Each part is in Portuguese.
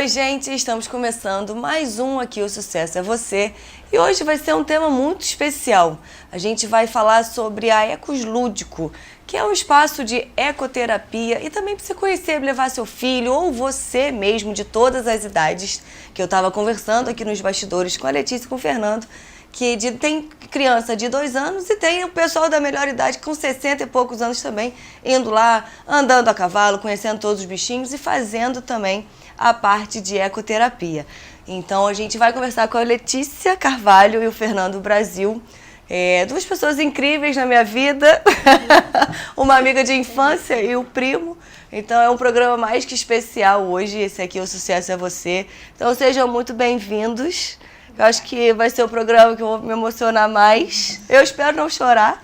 Oi, gente, estamos começando mais um aqui, O Sucesso é Você. E hoje vai ser um tema muito especial. A gente vai falar sobre a Ecos Lúdico, que é um espaço de ecoterapia e também para você conhecer, levar seu filho ou você mesmo de todas as idades, que eu estava conversando aqui nos bastidores com a Letícia e com o Fernando, que tem criança de 2 anos e tem o pessoal da melhor idade com 60 e poucos anos também, indo lá, andando a cavalo, conhecendo todos os bichinhos e fazendo também a parte de ecoterapia. Então a gente vai conversar com a Letícia Carvalho e o Fernando Brasil, duas pessoas incríveis na minha vida, uma amiga de infância e o primo. Então é um programa mais que especial hoje, esse aqui, O Sucesso é Você. Então sejam muito bem-vindos. Eu acho que vai ser o programa que eu vou me emocionar mais. Eu espero não chorar.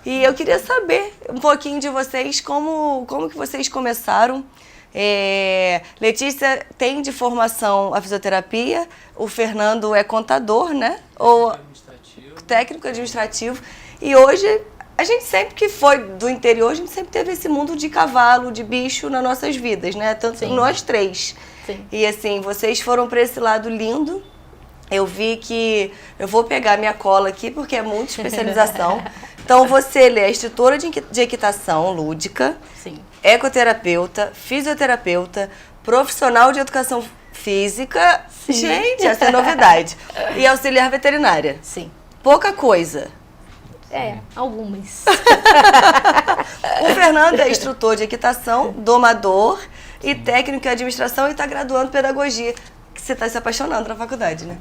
E eu queria saber um pouquinho de vocês, como que vocês começaram. Letícia tem de formação a fisioterapia, o Fernando é contador, né? Ou técnico administrativo. E hoje, a gente sempre que foi do interior, a gente sempre teve esse mundo de cavalo, de bicho nas nossas vidas, né? Tanto Sim. nós três. Sim. E assim, vocês foram para esse lado lindo. Eu vi que... Eu vou pegar minha cola aqui, porque é muita especialização. Então, você é instrutora de equitação lúdica, Sim. ecoterapeuta, fisioterapeuta, profissional de educação física. Sim. Gente, essa é novidade. E auxiliar veterinária. Sim. Pouca coisa. Algumas. O Fernando é instrutor de equitação, domador e técnico em administração e está graduando em pedagogia. Que você está se apaixonando na faculdade, né?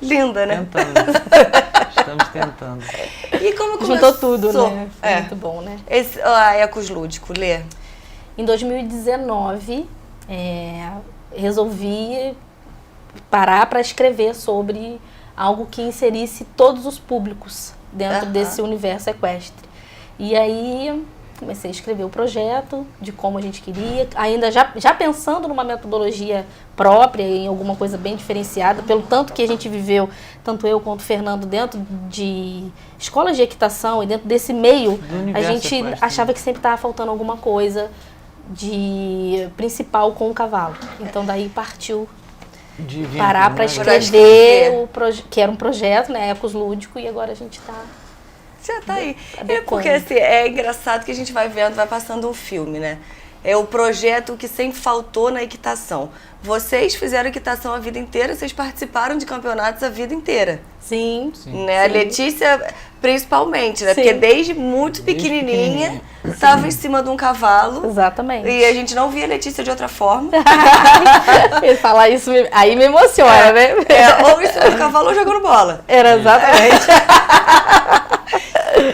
Linda, né? Tentando. Estamos tentando. E como começou? Juntou tudo, né? Foi muito bom, né? A Ecos Lúdico, Lê. Em 2019, resolvi parar para escrever sobre algo que inserisse todos os públicos dentro desse universo equestre. E aí comecei a escrever o projeto de como a gente queria, ainda já pensando numa metodologia própria, em alguma coisa bem diferenciada, pelo tanto que a gente viveu, tanto eu quanto o Fernando, dentro de escolas de equitação e dentro desse meio, a gente achava que sempre estava faltando alguma coisa de principal com o cavalo. Então daí partiu parar para escrever, que era um projeto, né, Ecos Lúdico, e agora a gente está... Já tá aí. Porque assim, é engraçado que a gente vai vendo, vai passando um filme, né? É o projeto que sempre faltou na equitação. Vocês fizeram equitação a vida inteira, vocês participaram de campeonatos a vida inteira. Sim. Né? A Letícia, principalmente, né? Sim. Porque desde muito pequenininha, estava em cima de um cavalo. Exatamente. E a gente não via a Letícia de outra forma. Ele falar isso, aí me emociona, né? Ou em cima do cavalo ou jogando bola. Era exatamente.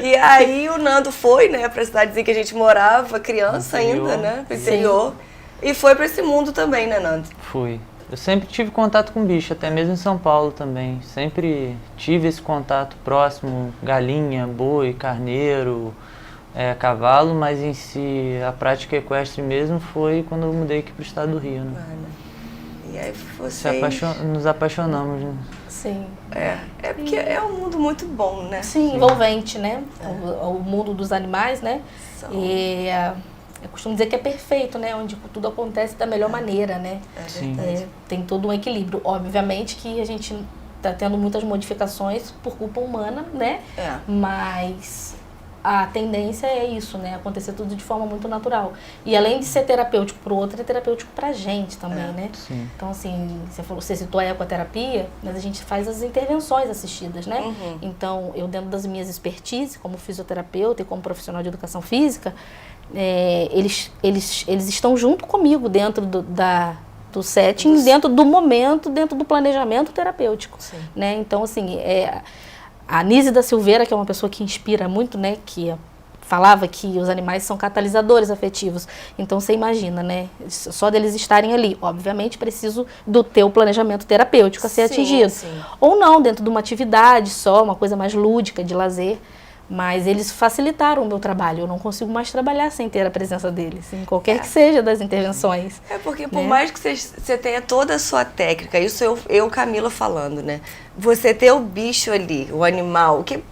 E aí o Nando foi, né, pra cidadezinha que a gente morava, criança ainda, né, pro interior. E foi pra esse mundo também, né, Nando? Fui. Eu sempre tive contato com bicho, até mesmo em São Paulo também. Sempre tive esse contato próximo, galinha, boi, carneiro, cavalo, mas em si a prática equestre mesmo foi quando eu mudei aqui pro estado do Rio, né? E aí vocês... Nos apaixonamos, né? Sim. É porque é um mundo muito bom, né? Sim, envolvente, né? O mundo dos animais, né? E eu costumo dizer que é perfeito, né? Onde tudo acontece da melhor maneira, né? Sim. Tem todo um equilíbrio. Obviamente que a gente está tendo muitas modificações por culpa humana, né? Mas a tendência é isso, né? Acontecer tudo de forma muito natural. E além de ser terapêutico para o outro, é terapêutico para a gente também, né? Sim. Então, assim, você citou a ecoterapia, mas a gente faz as intervenções assistidas, né? Uhum. Então, eu dentro das minhas expertise como fisioterapeuta e como profissional de educação física, eles estão junto comigo dentro do setting, dentro do momento, dentro do planejamento terapêutico, né? Então, assim, a Nise da Silveira, que é uma pessoa que inspira muito, né, que falava que os animais são catalisadores afetivos. Então, você imagina, né, só deles estarem ali. Obviamente, preciso do teu planejamento terapêutico a ser atingido. Sim. Ou não, dentro de uma atividade só, uma coisa mais lúdica, de lazer. Mas eles facilitaram o meu trabalho. Eu não consigo mais trabalhar sem ter a presença deles, em qualquer que seja das intervenções. Porque por mais que você tenha toda a sua técnica, isso eu Camila, falando, né? Você ter o bicho ali, o animal, que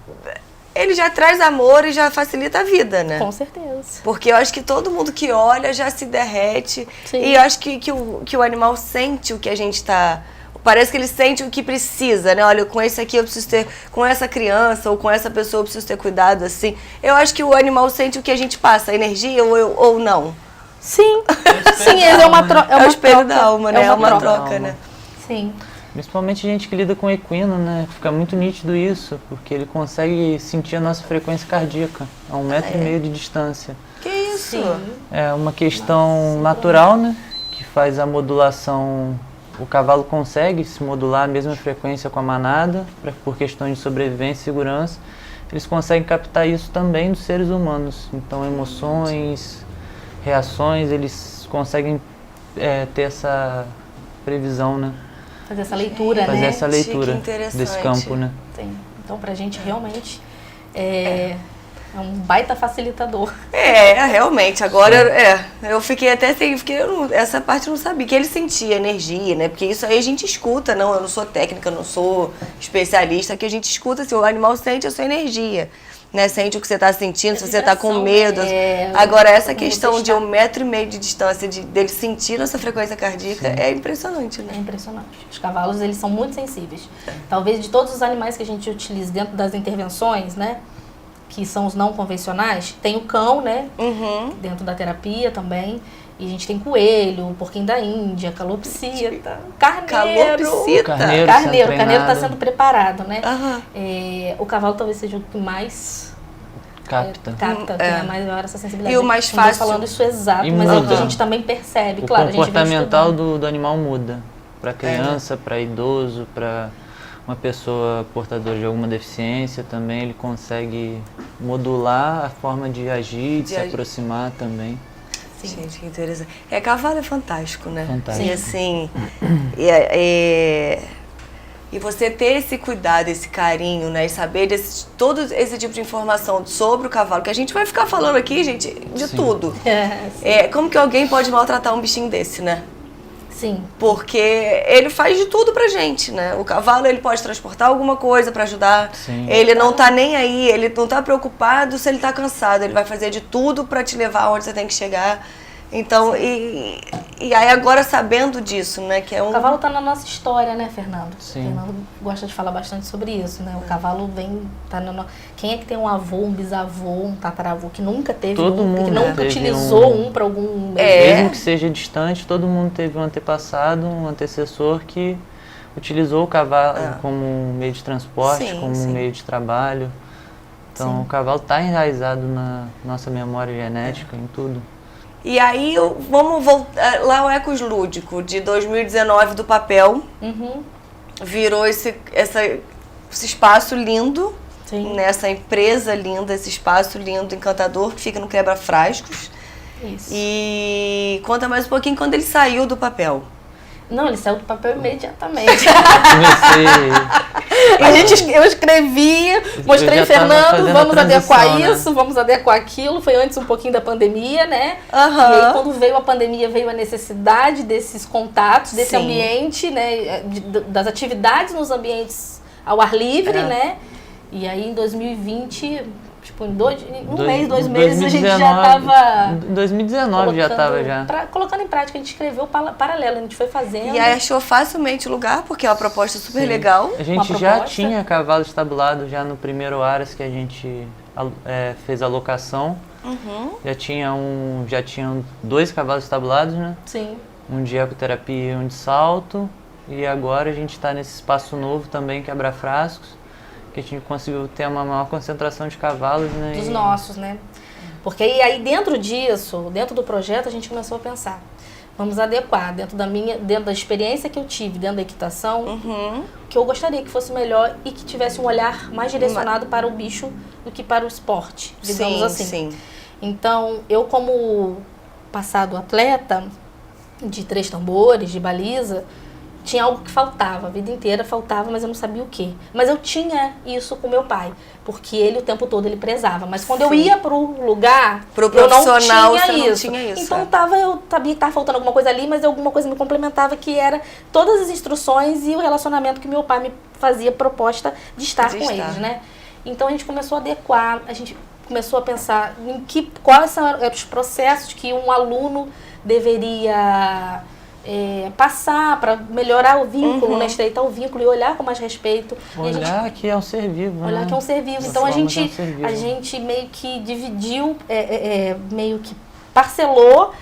ele já traz amor e já facilita a vida, né? Com certeza. Porque eu acho que todo mundo que olha já se derrete. Sim. E eu acho que o animal sente o que a gente tá... Parece que ele sente o que precisa, né? Olha, com esse aqui eu preciso ter... Com essa criança ou com essa pessoa eu preciso ter cuidado, assim. Eu acho que o animal sente o que a gente passa, a energia ou não. Sim. Sim, ele é uma troca. É o espelho da alma, né? É uma troca, né? Sim. Principalmente gente que lida com equino, né? Fica muito nítido isso, porque ele consegue sentir a nossa frequência cardíaca a 1,5 metro de distância. Que isso? Sim. É uma questão natural, né? Que faz a modulação... O cavalo consegue se modular a mesma frequência com a manada, por questões de sobrevivência e segurança. Eles conseguem captar isso também dos seres humanos. Então, emoções, reações, eles conseguem ter essa previsão, né? Fazer essa leitura, né? Fazer essa leitura Que interessante. desse campo, né? Sim. Então, pra gente realmente é um baita facilitador. Realmente. Agora, eu fiquei até assim, essa parte eu não sabia, que ele sentia energia, né? Porque isso aí a gente escuta, não, eu não sou técnica, eu não sou especialista, que a gente escuta, assim, o animal sente a sua energia, né? Sente o que você está sentindo, se você está com medo. Agora, essa questão de 1,5 metro de distância, dele sentir nossa frequência cardíaca, é impressionante, né? É impressionante. Os cavalos, eles são muito sensíveis. Talvez de todos os animais que a gente utiliza dentro das intervenções, né? Que são os não convencionais, tem o cão, né? Dentro da terapia também. E a gente tem coelho, porquinho da Índia, calopsita, carneiro. Carneiro está sendo preparado, né? O cavalo talvez seja o que mais capta, tem a maior essa sensibilidade. E o mais Não tô fácil. falando isso exato, E mas é o que muda. a gente também percebe. O Claro, a gente vem comportamental estudando. do animal muda. Para criança, para idoso, para uma pessoa portadora de alguma deficiência também, ele consegue modular a forma de agir, de se aproximar também. Sim. Gente, que interessante. Cavalo é fantástico, né? Fantástico. E assim, e você ter esse cuidado, esse carinho, né? E saber todo esse tipo de informação sobre o cavalo, que a gente vai ficar falando aqui, gente, de Sim. tudo. Sim. Como que alguém pode maltratar um bichinho desse, né? Sim. Porque ele faz de tudo pra gente, né? O cavalo, ele pode transportar alguma coisa pra ajudar. Sim. Ele não tá nem aí, ele não tá preocupado se ele tá cansado. Ele vai fazer de tudo pra te levar onde você tem que chegar. Então, e aí agora sabendo disso, né? Que é O cavalo tá na nossa história, né, Fernando? Sim. Fernando gosta de falar bastante sobre isso, né? O cavalo Quem é que tem um avô, um bisavô, um tataravô que nunca teve Todo um, que mundo nunca teve utilizou para algum... Mesmo que seja distante, todo mundo teve um antepassado, um antecessor que utilizou o cavalo como um meio de transporte, Sim, como sim. um meio de trabalho. Então, Sim. o cavalo está enraizado na nossa memória genética, em tudo. E aí, vamos voltar lá o Ecos Lúdico, de 2019, do papel. Virou esse espaço lindo, Sim. né? Essa empresa linda, esse espaço lindo, encantador, que fica no Quebra-Frascos. Isso. E conta mais um pouquinho quando ele saiu do papel. Não, ele saiu do papel imediatamente. Comecei... Eu escrevi, mostrei já o Fernando, tava vamos fazendo a adequar transição, isso, vamos adequar aquilo. Foi antes um pouquinho da pandemia, né? E aí, quando veio a pandemia, veio a necessidade desses contatos, desse Sim. ambiente, né? Das atividades nos ambientes ao ar livre, né? E aí, em 2020, tipo, em mês, 2 meses, a gente já estava... Em 2019 já estava já. Colocando em prática, a gente escreveu paralelo, a gente foi fazendo. E aí achou facilmente lugar, porque é uma proposta super Sim. legal. A gente já tinha cavalo estabulado já no primeiro Aras que a gente fez a locação. Já tinham 2 cavalos estabulados, né? Sim. Um de ecoterapia e um de salto. E agora a gente está nesse espaço novo também, Quebra-Frascos, que a gente conseguiu ter uma maior concentração de cavalos, né? Dos nossos, né? Porque aí dentro disso, dentro do projeto, a gente começou a pensar. Vamos adequar dentro da experiência que eu tive, dentro da equitação, que eu gostaria que fosse melhor e que tivesse um olhar mais direcionado para o bicho do que para o esporte, digamos assim. Sim. Então, eu como passado atleta de 3 tambores, de baliza, tinha algo que faltava, a vida inteira faltava, mas eu não sabia o quê. Mas eu tinha isso com meu pai, porque ele o tempo todo ele prezava. Mas quando eu ia pro lugar, Pro eu profissional, não você tinha não isso. tinha isso. Então eu sabia que estava faltando alguma coisa ali, mas alguma coisa me complementava, que era todas as instruções e o relacionamento que meu pai me fazia proposta de estar com eles, né? Então a gente começou a adequar, a gente começou a pensar em quais são os processos que um aluno deveria passar para melhorar o vínculo, né, estreitar o vínculo e olhar com mais respeito. Olhar que é um ser vivo, olhar né? que é um ser vivo. Então a gente meio que dividiu, meio que parcelou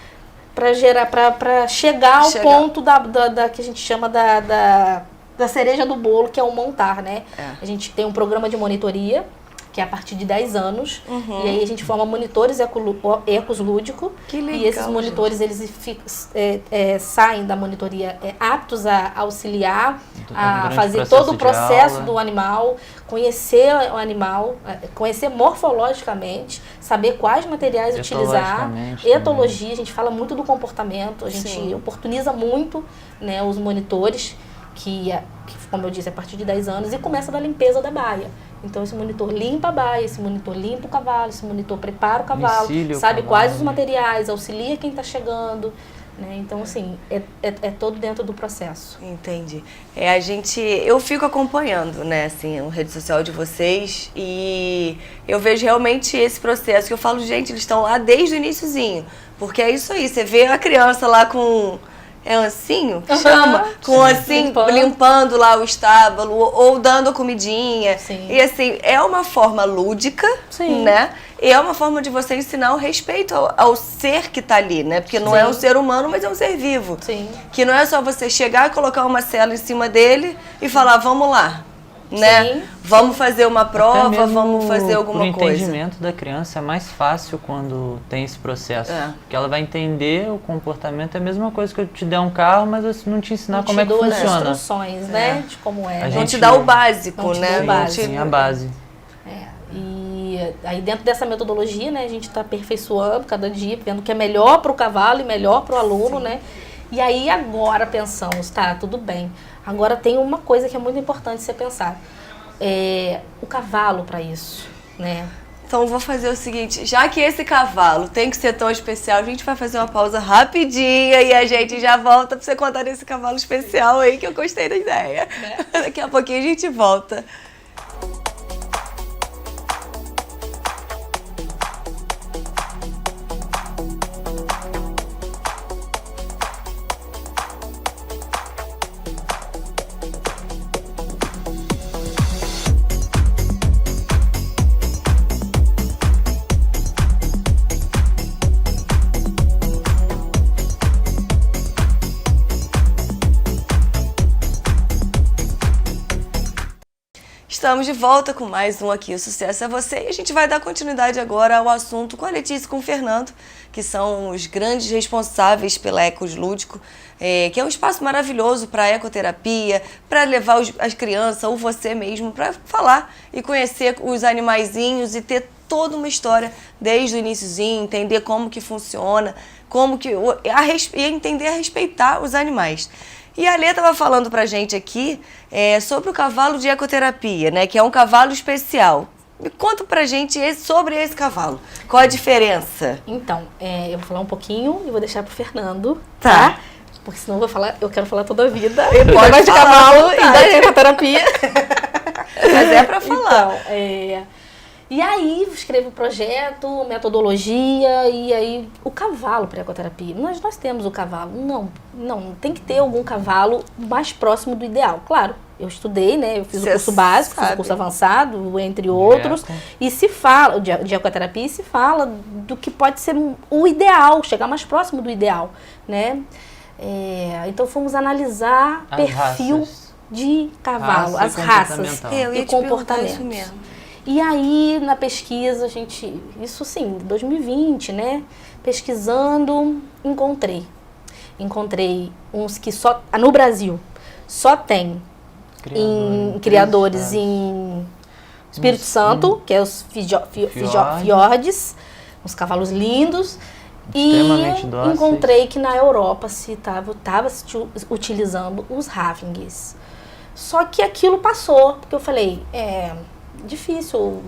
para chegar ao ponto da que a gente chama da cereja do bolo, que é o montar, né? A gente tem um programa de monitoria, que é a partir de 10 anos, e aí a gente forma monitores ecos lúdico, que legal, e esses monitores, eles saem da monitoria aptos a auxiliar, a fazer todo o processo do animal, conhecer o animal, conhecer morfologicamente, saber quais materiais utilizar, etologia, a gente fala muito do comportamento, a gente oportuniza muito, né, os monitores, que, como eu disse, a partir de 10 anos, e começa da limpeza da baia. Então, esse monitor limpa a baia, esse monitor limpa o cavalo, esse monitor prepara o cavalo, sabe quais os materiais, auxilia quem está chegando, né? Então, assim, é todo dentro do processo. Entendi. Eu fico acompanhando, né, assim, a rede social de vocês e eu vejo realmente esse processo que eu falo, gente, eles estão lá desde o iniciozinho, porque é isso aí, você vê a criança lá com... ancinho? Chama. Com assim, limpando lá o estábulo ou dando comidinha. Sim. E assim, é uma forma lúdica, né? E é uma forma de você ensinar o respeito ao ser que tá ali, né? Porque não é um ser humano, mas é um ser vivo. Sim. Que não é só você chegar e colocar uma cela em cima dele e falar, vamos lá. Né? Sim. Vamos fazer uma prova, vamos fazer alguma coisa. O entendimento da criança é mais fácil quando tem esse processo. Porque ela vai entender o comportamento. É a mesma coisa que eu te der um carro, mas eu não te ensinar como é que funciona. As instruções, né? De como é. Não te dá o básico, né? Sim, a base. E aí dentro dessa metodologia, né, a gente está aperfeiçoando cada dia, vendo o que é melhor para o cavalo e melhor para o aluno, né? E aí agora pensamos, tá, tudo bem. Agora tem uma coisa que é muito importante você pensar. O cavalo para isso, né? Então vou fazer o seguinte, já que esse cavalo tem que ser tão especial, a gente vai fazer uma pausa rapidinha e a gente já volta para você contar desse cavalo especial aí, que eu gostei da ideia. Daqui a pouquinho a gente volta. Estamos de volta com mais um aqui, o Sucesso é Você, e a gente vai dar continuidade agora ao assunto com a Letícia e com o Fernando, que são os grandes responsáveis pela Ecos Lúdico, que é um espaço maravilhoso para ecoterapia, para levar as crianças ou você mesmo para falar e conhecer os animaizinhos e ter toda uma história desde o iniciozinho, entender como que funciona, e entender a respeitar os animais. E a Lê estava falando pra gente aqui sobre o cavalo de ecoterapia, né? Que é um cavalo especial. Me conta pra gente sobre esse cavalo. Qual a diferença? Então, eu vou falar um pouquinho e vou deixar pro Fernando, tá? Porque senão eu quero falar toda a vida. Pode de cavalo e da ecoterapia. Mas é pra falar. Então, e aí escrevo o projeto, metodologia, e aí o cavalo para ecoterapia. Nós temos o cavalo. Não, tem que ter algum cavalo mais próximo do ideal. Claro, eu estudei, né? Eu fiz o curso básico, fiz o curso avançado, entre outros. E se fala, de ecoterapia, e se fala do que pode ser o ideal, chegar mais próximo do ideal, né? Então fomos analisar perfil de cavalo, as raças e comportamento. Isso mesmo. E aí, na pesquisa, isso sim, 2020, né? Pesquisando, encontrei uns que no Brasil, só tem criadores em Espírito Santo, que é os fiordes, uns cavalos lindos. E encontrei que na Europa estava se utilizando os Haflings. Só que aquilo passou, porque eu falei, difícil.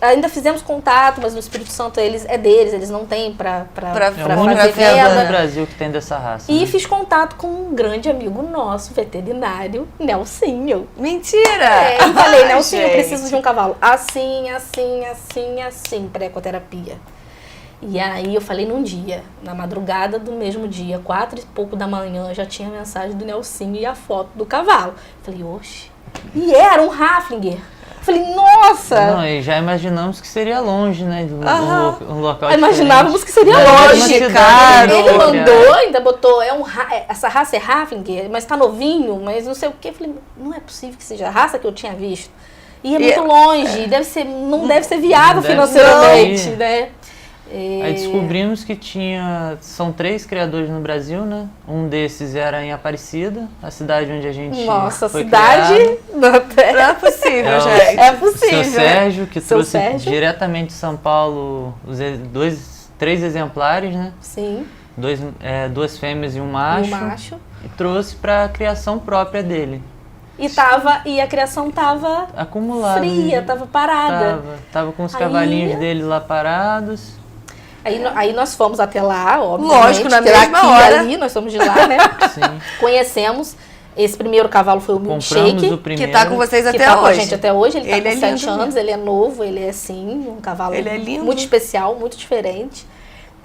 Ainda fizemos contato, mas no Espírito Santo é deles, eles não têm para É o único criador no Brasil que tem dessa raça. E né? fiz contato com um grande amigo nosso, veterinário, Nelsinho. Mentira! E falei, Nelsinho, eu gente. preciso de um cavalo assim, para ecoterapia. E aí eu falei num dia, na madrugada do mesmo dia, 4 e pouco da manhã, já tinha a mensagem do Nelsinho e a foto do cavalo. Falei, oxe. E era um Haflinger. Falei, nossa! Não, e já imaginamos que seria longe, né? Um local Imaginávamos diferente. que seria Na longe. mesma cidade, Ele né? mandou, ainda botou, essa raça é Haflinger, mas tá novinho, mas não sei o quê. Falei, não é possível que seja a raça que eu tinha visto. E é muito longe, não deve ser viável financeiramente, né? Aí descobrimos que são 3 criadores no Brasil, né? Um desses era em Aparecida, a cidade onde a gente Nossa, foi cidade criado. Não é possível, gente. É possível. Seu Sérgio, que Seu trouxe Sérgio. diretamente de São Paulo 3 exemplares, né? Sim. 2 fêmeas e um E macho. o macho. E trouxe para a criação própria dele. E a criação tava Acumulado. fria, né? tava parada. Tava com os Aí- cavalinhos dele lá parados. Aí nós fomos até lá, obviamente. Lógico, na pela mesma aqui e hora. ali, nós fomos de lá, né? Sim. Conhecemos. Esse primeiro cavalo foi o Compramos Milkshake. o primeiro. Que tá com vocês Que até tá com a hoje. gente até hoje, ele tá Ele com é 7 lindo anos, mesmo. ele é novo, ele é sim, um cavalo Ele é lindo. muito especial, muito diferente.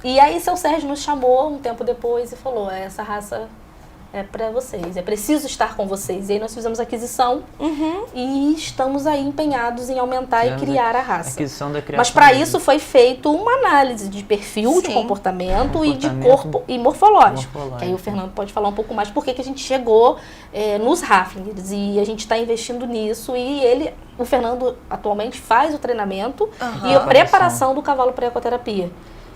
E aí seu Sérgio nos chamou um tempo depois e falou, essa raça é para vocês, é preciso estar com vocês. E aí nós fizemos a aquisição e estamos aí empenhados em aumentar Fizemos e criar a raça. Aquisição da criação Mas para dele. isso foi feito uma análise de perfil, de Sim. comportamento e de Comportamento corpo e morfológico. morfológico. Que aí o Fernando pode falar um pouco mais por que a gente chegou nos Haflingers e a gente está investindo nisso e o Fernando atualmente faz o treinamento e a preparação do cavalo para ecoterapia.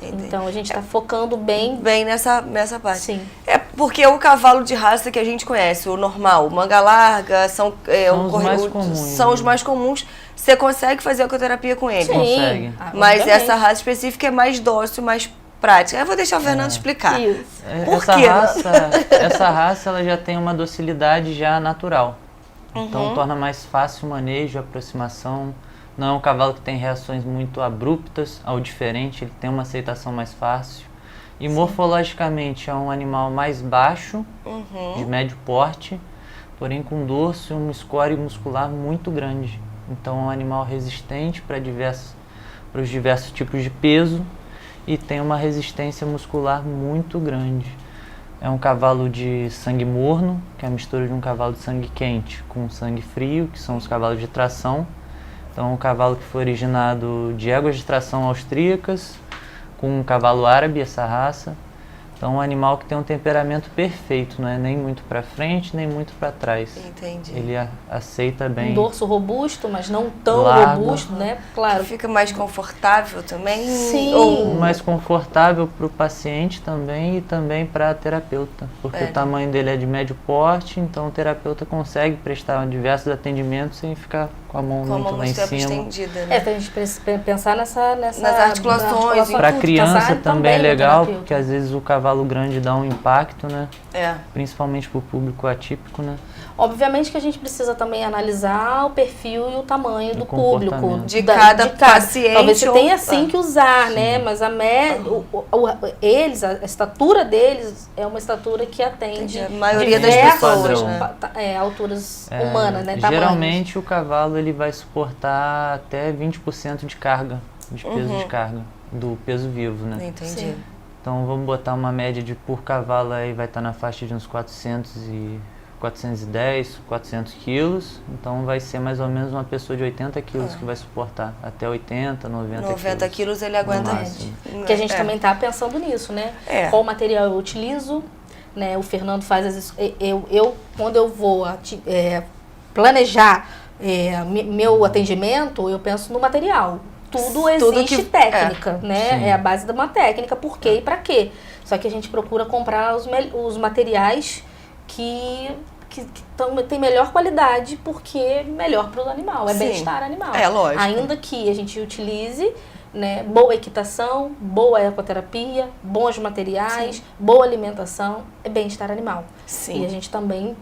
Entendi. Então a gente está focando bem. Bem nessa parte. Sim. É porque o cavalo de raça que a gente conhece, o normal, manga larga, São os mais comuns, são os né? mais comuns. Você consegue fazer ecoterapia com ele. Sim. Consegue. Mas obviamente. essa raça específica é mais dócil, mais prática. Eu vou deixar o Fernando explicar. Isso. Por Essa quê? essa raça ela já tem uma docilidade já natural. Então torna mais fácil o manejo, a aproximação. Não é um cavalo que tem reações muito abruptas ao diferente, ele tem uma aceitação mais fácil. E morfologicamente é um animal mais baixo, de médio porte, porém com dorso e um score muscular muito grande. Então é um animal resistente para os diversos tipos de peso e tem uma resistência muscular muito grande. É um cavalo de sangue morno, que é a mistura de um cavalo de sangue quente com sangue frio, que são os cavalos de tração. Então, é um cavalo que foi originado de éguas de tração austríacas, com um cavalo árabe, essa raça. Então, é um animal que tem um temperamento perfeito, não é nem muito para frente, nem muito para trás. Entendi. Ele aceita bem. Um dorso robusto, mas não tão Largo. robusto, né? Claro. Fica mais confortável também? Sim. Ou Mais confortável para o paciente também e também para a terapeuta, porque o tamanho dele é de médio porte, então o terapeuta consegue prestar diversos atendimentos sem ficar com a mão com a muito mão lá em muito tempo cima. estendida, né? Pra gente pensar nessa Nas articulações, na Para tudo, criança pensar também é no legal, terapeuta. porque às vezes o cavalo grande dá um impacto, né? É. Principalmente para o público atípico, né? Obviamente que a gente precisa também analisar o perfil e o tamanho do público. comportamento. De cada paciente Talvez você ou- tenha sim que usar, né? Mas a a estatura deles é uma estatura que atende A maioria das diversos, pessoas, né? alturas humanas, né? Tamanhos. Geralmente o cavalo ele vai suportar até 20% de carga, de peso de carga, do peso vivo, né? Entendi. Sim. Então vamos botar uma média de por cavalo aí vai estar na faixa de uns 410, 400 quilos. Então vai ser mais ou menos uma pessoa de 80 quilos que vai suportar. Até 80, 90 quilos. 90 quilos ele aguenta. No máximo. Que a gente É. também está pensando nisso, né? É. Qual material eu utilizo, né? O Fernando faz eu quando eu vou planejar meu atendimento, eu penso no material. Tudo existe técnica, né? Sim. É a base de uma técnica, por quê e para quê. Só que a gente procura comprar os materiais que tem melhor qualidade, porque é melhor para o animal, é Sim. bem-estar animal. É, lógico. Ainda que a gente utilize né, boa equitação, boa ecoterapia, bons materiais, boa alimentação, é bem-estar animal. Sim. E a gente também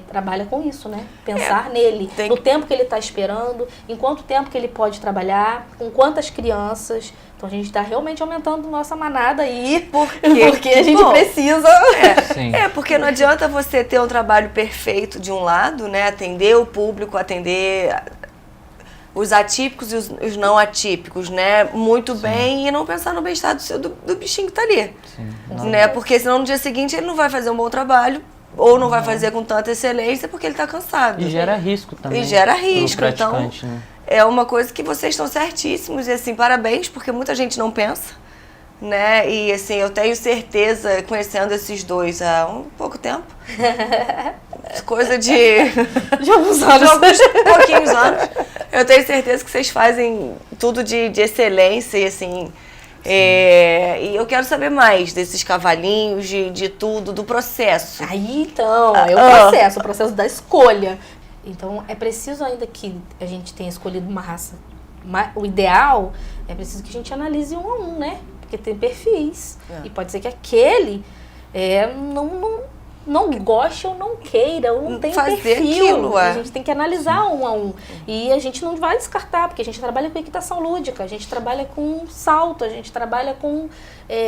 trabalha com isso, né? Pensar nele, no tempo que ele está esperando, em quanto tempo que ele pode trabalhar, com quantas crianças. Então a gente está realmente aumentando nossa manada aí, porque a gente precisa. Porque não adianta você ter um trabalho perfeito de um lado, né? Atender o público, atender os atípicos e os não atípicos, né? Muito bem, e não pensar no bem-estar do bichinho que tá ali. Sim. Né? Porque senão no dia seguinte ele não vai fazer um bom trabalho, ou não vai fazer com tanta excelência porque ele tá cansado. E gera risco também. E gera risco, então né? É uma coisa que vocês estão certíssimos, e assim, parabéns, porque muita gente não pensa, né? E assim, eu tenho certeza, conhecendo esses dois há um pouco tempo, coisa de alguns anos, de alguns pouquinhos anos, eu tenho certeza que vocês fazem tudo de excelência, e assim, e eu quero saber mais desses cavalinhos, de tudo, do processo. Aí então, o processo da escolha. Então é preciso ainda que a gente tenha escolhido uma raça. O ideal é preciso que a gente analise um a um, né? Porque tem perfis. E pode ser que aquele não goste ou não queira, ou não tem perfil. Aquilo, A gente tem que analisar um a um. E a gente não vai descartar, porque a gente trabalha com equitação lúdica, a gente trabalha com salto, a gente trabalha com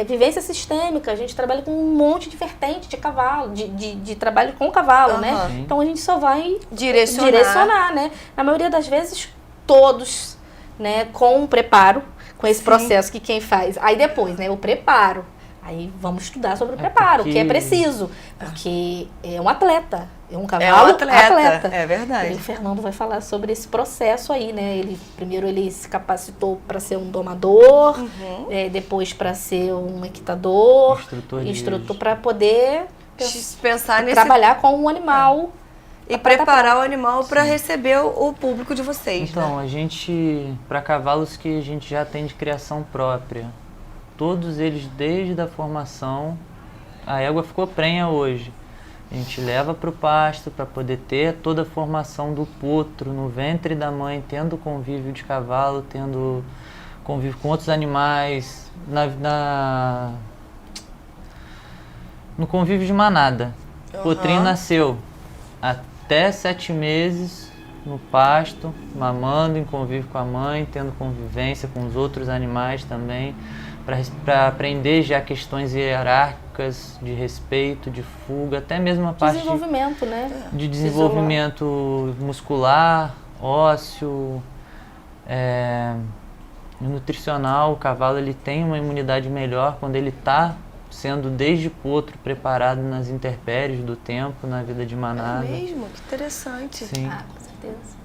vivência sistêmica, a gente trabalha com um monte de vertente de cavalo, de trabalho com cavalo, né? Então a gente só vai direcionar, né? Na maioria das vezes, todos, né, com o preparo, com esse processo que quem faz. Aí depois, né, o preparo. Aí vamos estudar sobre o preparo, que é preciso, porque é um atleta, é um cavalo atleta. É verdade. E o Fernando vai falar sobre esse processo aí, né? Primeiro ele se capacitou para ser um domador, depois para ser um equitador, instrutor para poder pensar trabalhar com um animal. E preparar o animal para receber o público de vocês. Então, a gente, para cavalos que a gente já tem de criação própria, todos eles, desde a formação, a égua ficou prenha hoje. A gente leva para o pasto para poder ter toda a formação do potro no ventre da mãe, tendo convívio de cavalo, tendo convívio com outros animais, no convívio de manada. O potrinho nasceu até 7 meses no pasto, mamando em convívio com a mãe, tendo convivência com os outros animais também, para aprender já questões hierárquicas de respeito, de fuga, até mesmo a parte desenvolvimento, né? De desenvolvimento muscular, ósseo, nutricional. O cavalo ele tem uma imunidade melhor quando ele está sendo desde potro preparado nas intempéries do tempo, na vida de manada. É mesmo? Que interessante. Sim. Com certeza.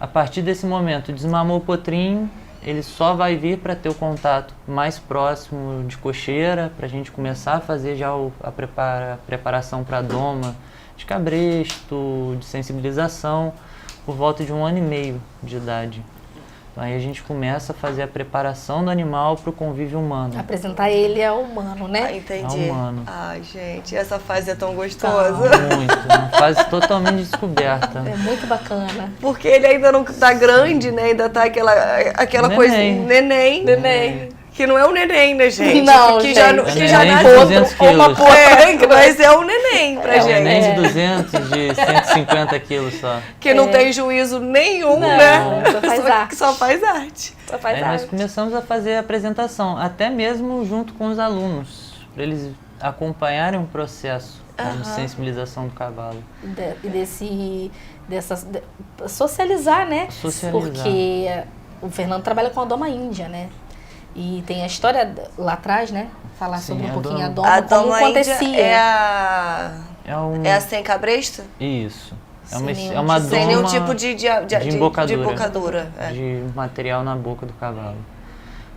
A partir desse momento, desmamou o potrinho, ele só vai vir para ter o contato mais próximo de cocheira, para a gente começar a fazer já a preparação para a doma de cabresto, de sensibilização, por volta de 1 ano e meio de idade. Então, aí a gente começa a fazer a preparação do animal para o convívio humano. Apresentar ele ao humano, né? Entendi. Ao humano. Ai, gente, essa fase é tão gostosa. Muito, uma fase totalmente descoberta. É muito bacana. Porque ele ainda não tá grande, né? Ainda tá aquela coisa... Neném. Que não é um neném, né, gente? Não, que gente. que já nasce 200 quilos. Mas é um neném pra gente. Neném de 200, de 150 quilos só. Que não tem juízo nenhum, né? Só faz arte. Nós começamos a fazer a apresentação, até mesmo junto com os alunos, para eles acompanharem um processo de sensibilização do cavalo. Socializar, né? Socializar. Porque o Fernando trabalha com a doma índia, né? E tem a história lá atrás, né? Falar sobre um pouquinho a doma, como acontecia. É a sem cabresto? Isso. Sem uma doma sem nenhum tipo de embocadura. De material na boca do cavalo.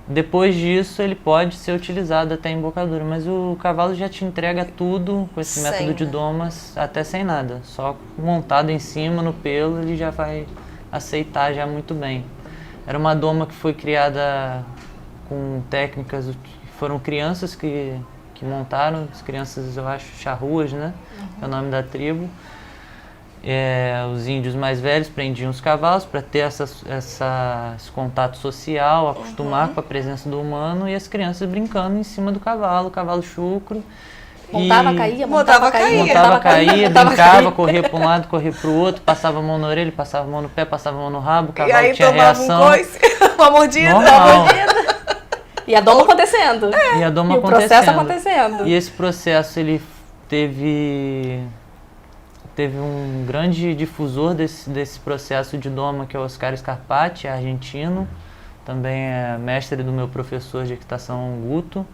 Depois disso, ele pode ser utilizado até em embocadura, mas o cavalo já te entrega tudo com esse método de domas, até sem nada. Só montado em cima, no pelo, ele já vai aceitar já muito bem. Era uma doma que foi criada com técnicas, foram crianças que montaram, as crianças, eu acho, charruas, né? É o nome da tribo. Os índios mais velhos prendiam os cavalos para ter esse contato social, acostumar com a presença do humano, e as crianças brincando em cima do cavalo chucro. Montava, caía, brincava, corria para um lado, corria para o outro, passava a mão na orelha, passava a mão no pé, passava a mão no rabo, o cavalo e aí tinha reação. Uma mordida. E a doma acontecendo. E a doma o processo acontecendo. E esse processo, ele teve um grande difusor desse processo de doma, que é o Oscar Scarpati, argentino. Também é mestre do meu professor de equitação, Guto.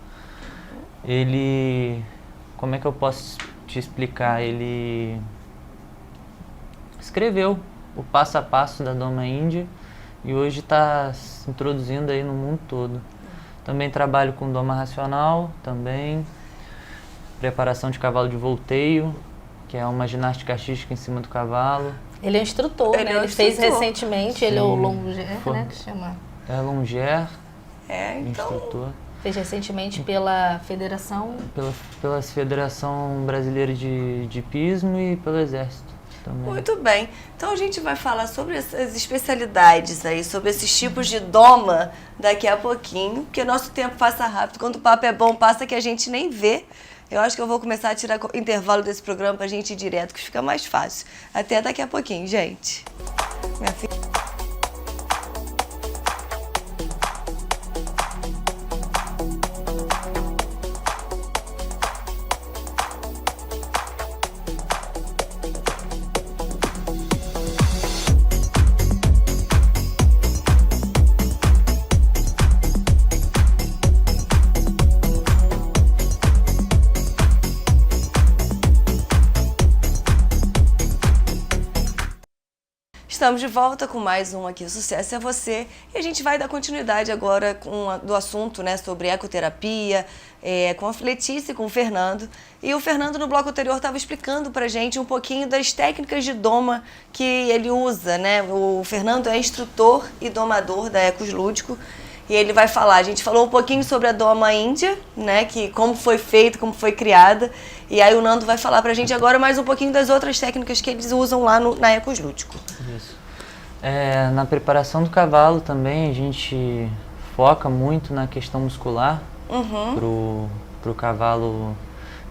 Ele... Como é que eu posso te explicar? Ele escreveu o passo a passo da doma índia e hoje está se introduzindo aí no mundo todo. Também trabalho com doma racional, também preparação de cavalo de volteio, que é uma ginástica artística em cima do cavalo. Ele é instrutor, né? Ele fez recentemente, Sim, ele é o Longer, né? Que chama. É Longer, então... instrutor. Fez recentemente pela Federação... Pela Federação Brasileira de Hipismo e pelo Exército também. Muito bem. Então a gente vai falar sobre essas especialidades aí, sobre esses tipos de doma daqui a pouquinho, porque nosso tempo passa rápido. Quando o papo é bom, passa que a gente nem vê. Eu acho que eu vou começar a tirar intervalo desse programa pra gente ir direto, que fica mais fácil. Até daqui a pouquinho, gente. Minha filha... Estamos de volta com mais um aqui, o Sucesso é Você, e a gente vai dar continuidade agora do assunto, né, sobre ecoterapia, com a Letícia e com o Fernando. E o Fernando, no bloco anterior, estava explicando pra gente um pouquinho das técnicas de doma que ele usa, né? O Fernando é instrutor e domador da Ecos Lúdico, e ele vai falar, a gente falou um pouquinho sobre a doma índia, né, que como foi feita, como foi criada, e aí o Nando vai falar pra gente agora mais um pouquinho das outras técnicas que eles usam lá na Ecos Lúdico. Isso. Na preparação do cavalo também a gente foca muito na questão muscular, pro cavalo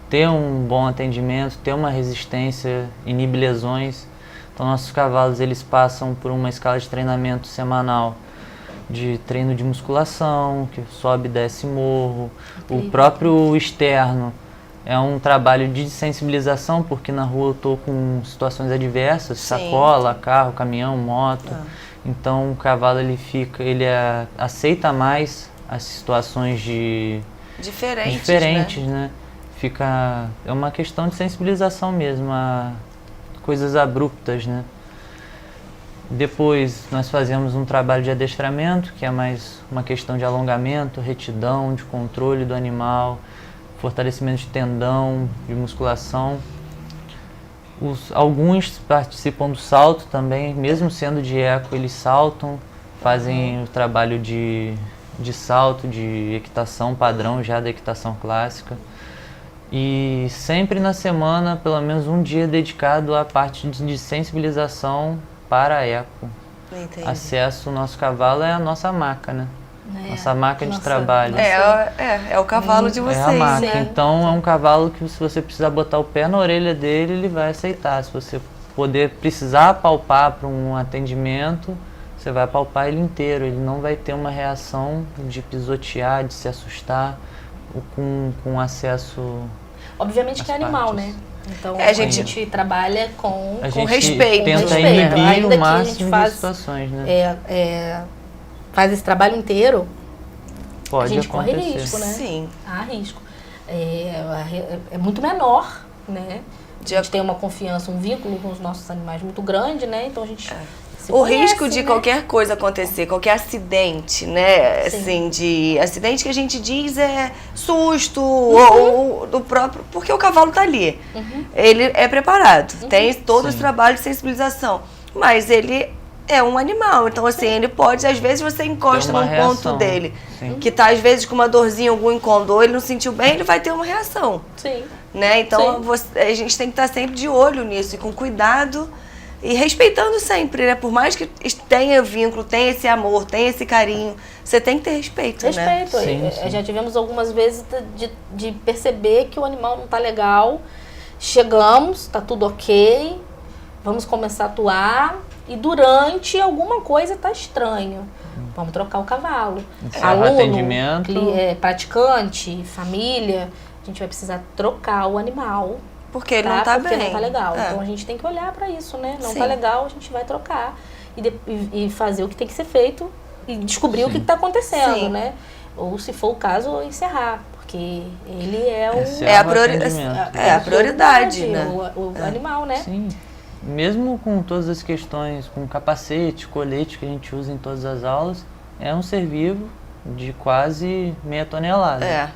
ter um bom atendimento, ter uma resistência, inibir lesões. Então nossos cavalos eles passam por uma escala de treinamento semanal, de treino de musculação, que sobe e desce morro. O próprio externo é um trabalho de sensibilização, porque na rua eu estou com situações adversas, sacola, carro, caminhão, moto. Então o cavalo ele aceita mais as situações diferentes, né? É uma questão de sensibilização mesmo, a coisas abruptas, né? Depois nós fazemos um trabalho de adestramento, que é mais uma questão de alongamento, retidão, de controle do animal, fortalecimento de tendão, de musculação. Alguns participam do salto também, mesmo sendo de eco, eles saltam, fazem o trabalho de salto, de equitação padrão já da equitação clássica. E sempre na semana, pelo menos um dia dedicado à parte de sensibilização para a eco. Entendi. Acesso, o nosso cavalo é a nossa maca, né? Nossa maca de trabalho. É o cavalo de vocês. É a maca. Então é um cavalo que se você precisar botar o pé na orelha dele, ele vai aceitar. Se você precisar palpar para um atendimento, você vai palpar ele inteiro. Ele não vai ter uma reação de pisotear, de se assustar, com acesso. Obviamente que é animal, partes. né? Então a gente trabalha com respeito. Tenta inibir o máximo de situações, né? Faz esse trabalho inteiro, Pode a gente acontecer. corre risco, né? Sim. Há risco. É muito menor, né? A gente tem uma confiança, um vínculo com os nossos animais muito grande, né? Então a gente o risco de qualquer coisa acontecer, qualquer acidente, né? Assim, de acidente que a gente diz é susto ou do próprio, porque o cavalo tá ali. Ele é preparado, tem todo esse trabalho de sensibilização, mas ele é um animal, então assim, ele pode, às vezes você encosta num ponto dele, que tá às vezes com uma dorzinha, algum incômodo, ou ele não sentiu bem, ele vai ter uma reação. Sim. né? Então a gente tem que estar sempre de olho nisso e com cuidado e respeitando sempre, né? Por mais que tenha vínculo, tenha esse amor, tenha esse carinho, você tem que ter respeito, né? Respeito. Sim. Já tivemos algumas vezes de perceber que o animal não tá legal. Chegamos, tá tudo ok, vamos começar a atuar e durante alguma coisa tá estranho. Vamos trocar o cavalo. Aluno, atendimento. praticante, família, a gente vai precisar trocar o animal. Porque ele não tá Porque bem. não tá legal. É. Então a gente tem que olhar para isso, né? Não Sim. tá legal, a gente vai trocar e fazer o que tem que ser feito e descobrir o que tá acontecendo, Sim. né? Ou se for o caso, encerrar, porque ele é o Encerrar a o prioridade, né? o animal, né? Sim. Mesmo com todas as questões, com capacete, colete que a gente usa em todas as aulas, é um ser vivo de quase meia tonelada. É.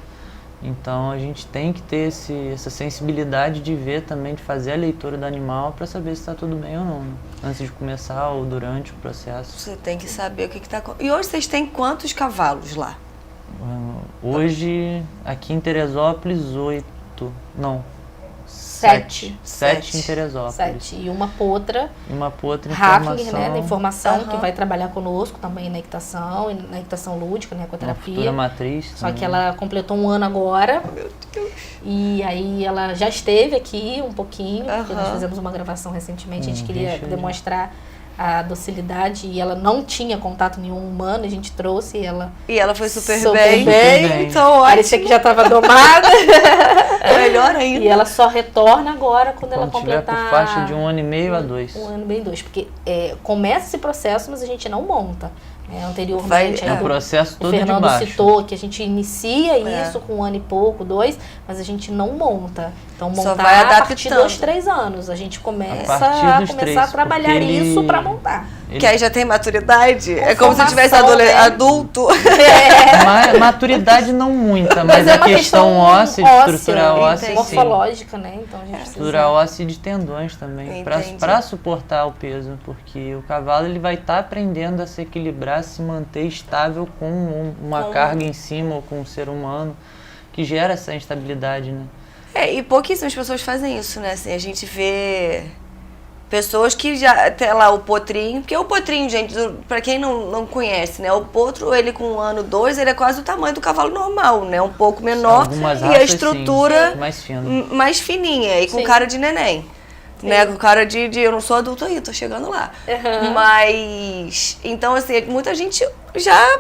Então a gente tem que ter essa sensibilidade de ver também, de fazer a leitura do animal para saber se está tudo bem ou não, né? Antes de começar ou durante o processo. Você tem que saber o que está acontecendo. E hoje vocês têm quantos cavalos lá? Hoje, aqui em Teresópolis, 7. 7 em Teresópolis. 7. E uma potra, E uma outra Hacking, né, da informação, Aham. que vai trabalhar conosco também na equitação, e na equitação lúdica, na uma futura ecoterapia. matriz. Só também. que ela completou um ano agora. Meu Deus. E aí ela já esteve aqui um pouquinho, porque nós Aham. fizemos uma gravação recentemente, a gente queria Deixa eu- demonstrar a docilidade e ela não tinha contato nenhum humano, a gente trouxe ela. E ela foi super, Super bem. bem. Então, Parecia que já estava domada. melhor ainda. E ela só retorna agora quando ela Quando tiver completar por faixa de 1 ano e meio a 2. um ano bem 2, porque começa esse processo, mas a gente não monta. Anteriormente, Vai- aí É o processo o todo de Fernando baixo. citou que a gente inicia É. isso com 1 ano e pouco, 2, mas a gente não monta. Então, Só montar vai a partir adaptando. dos 3 anos. A gente começa A partir a dos começar 3, a trabalhar porque ele- isso para montar. Ele- Que aí já tem maturidade. É como se formação, tivesse né? adulto. Maturidade não muita, mas é a uma questão óssea, de estrutura óssea, entendi. sim. morfológica, né? Então a gente precisa... Estrutura óssea e de tendões também, Entendi. para suportar o peso, porque o cavalo ele vai estar aprendendo a se equilibrar, se manter estável com uma Com- carga em cima ou com um ser humano, que gera essa instabilidade, né? E pouquíssimas pessoas fazem isso, né? Assim, a gente vê pessoas que já tem lá o potrinho, porque o potrinho, gente, pra quem não conhece, né? O potro, ele com 1 ano, 2, ele é quase o tamanho do cavalo normal, né? Um pouco menor Algumas e a raças, estrutura sim, mais fina. mais fininha e com Sim. cara de neném. Né, com cara de eu não sou adulto aí, tô chegando lá. Mas, então assim, muita gente já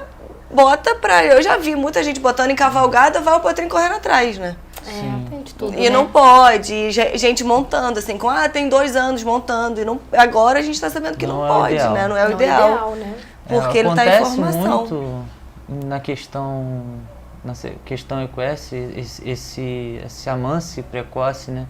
bota eu já vi muita gente botando em cavalgada, vai o potrinho correndo atrás, né? tem de tudo, E né? não pode, e gente montando, assim, tem 2 anos montando, e não, agora a gente tá sabendo que não, Não é o pode, ideal. né? Não é o Não ideal. né? Porque ele tá em acontece formação. muito na questão equestre, esse amance precoce, né?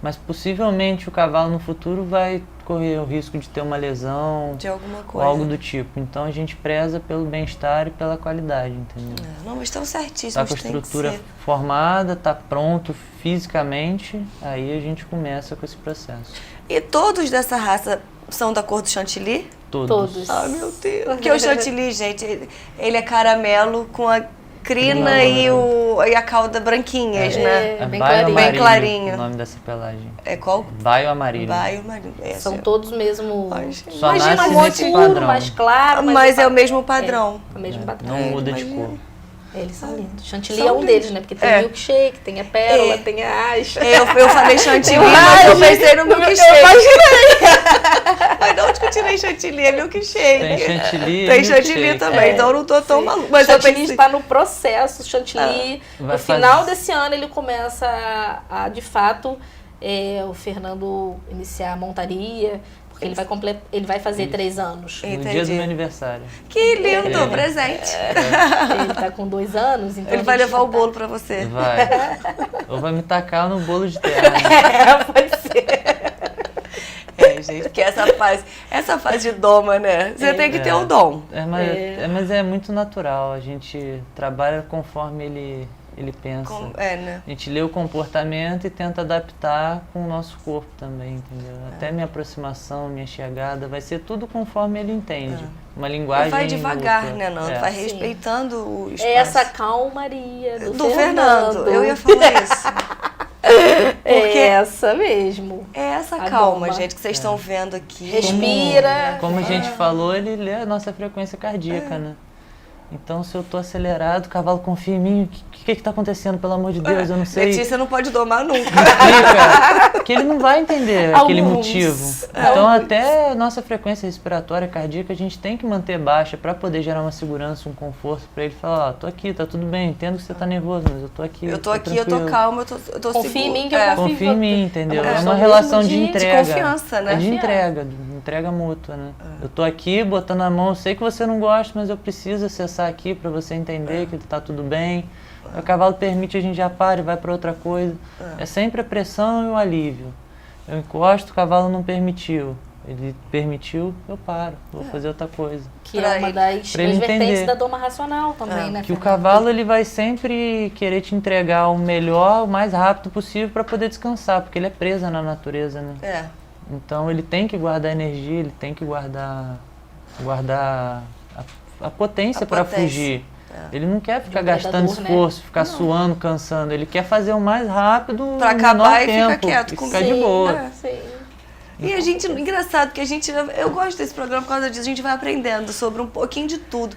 Mas possivelmente o cavalo no futuro vai correr o risco de ter uma lesão De alguma ou coisa. algo do tipo. Então a gente preza pelo bem-estar e pela qualidade, entendeu? Não, mas estão certíssimos, Tá com a tem que estrutura ser. formada, tá pronto fisicamente, aí a gente começa com esse processo. E todos dessa raça são da cor do chantilly? Todos. Ah, meu Deus. Porque o chantilly, gente, ele é caramelo com a crina Não, e a cauda branquinhas, né? É, bem baio clarinho. Bem amarilho clarinho. o nome dessa pelagem. É qual? Baio amarilho. Baio, marido. São todos mesmo... Ai, gente, Só imagina nasce um monte nesse de... padrão. mais claro, Mas é o pa- mesmo padrão. É o mesmo padrão. Não muda de imagina. cor. Eles são lindos. Chantilly São é um lindos. deles, né? Porque tem É. milkshake, tem a pérola, É. tem a Aisha. Eu falei chantilly, Tem mas eu mais. pensei no milkshake. Mas de onde que eu tirei chantilly? É milkshake. Tem chantilly e Tem chantilly milkshake. também, então eu não tô tão maluco. Mas eu Chantilly pensei... está no processo. Chantilly, Vai no final fazer- desse ano, ele começa a de fato, o Fernando iniciar a montaria, porque ele vai fazer 3 anos. No dia Entendi. do meu aniversário. Que lindo, É. presente. Ele tá com 2 anos, então Ele a vai gente levar já o bolo pra você. Vai. Ou vai me tacar no bolo de terra. Pode ser. Gente, porque essa fase de doma, né? Você tem que ter o dom. Mas é muito natural. A gente trabalha conforme ele pensa. Né? A gente lê o comportamento e tenta adaptar com o nosso corpo também, entendeu? Até minha aproximação, minha chegada, vai ser tudo conforme ele entende. Uma linguagem E vai devagar, outra. né, Nando? Vai respeitando o espaço. É essa calmaria do Fernando. Eu ia falar isso. Porque É essa mesmo. é essa A calma, bomba. gente, que vocês estão vendo aqui. Respira. Como a gente falou, ele lê a nossa frequência cardíaca, né? Então, se eu tô acelerado, o cavalo confia em mim, o que tá acontecendo? Pelo amor de Deus, eu não sei. Letícia não pode domar nunca. Explica, porque ele não vai entender aquele Alguns. motivo. Então, até a nossa frequência respiratória cardíaca, a gente tem que manter baixa para poder gerar uma segurança, um conforto para ele falar, ó, tô aqui, tá tudo bem, entendo que você tá nervoso, mas eu tô aqui. Eu tô aqui, eu tô tranquilo. calma, eu tô Confia em segura. mim que eu confio. Confia em mim, entendeu? É É uma mesmo relação de de entrega. confiança, né? É de Confiança. entrega mútua, né? Eu tô aqui botando a mão, eu sei que você não gosta, mas eu preciso acessar aqui para você entender que tá tudo bem. O cavalo permite, a gente já para e vai para outra coisa. É sempre a pressão e o alívio. Eu encosto, o cavalo não permitiu. Ele permitiu, eu paro, vou fazer outra coisa. Que Pra é uma ele- das pra ele vertentes entender. da doma racional também, né? Que o Fernanda? cavalo ele vai sempre querer te entregar o melhor, o mais rápido possível para poder descansar, porque ele é presa na natureza, né? É. Então ele tem que guardar energia, ele tem que guardar a potência A para potência. fugir. Ele não quer ficar um gastando predador, né? esforço, ficar suando, cansando. Ele quer fazer o mais rápido, Pra no acabar menor e ficar tempo, quieto e com- ficar Sim, de boa. é. Sim. E a gente, engraçado que a gente, eu gosto desse programa por causa disso, a gente vai aprendendo sobre um pouquinho de tudo.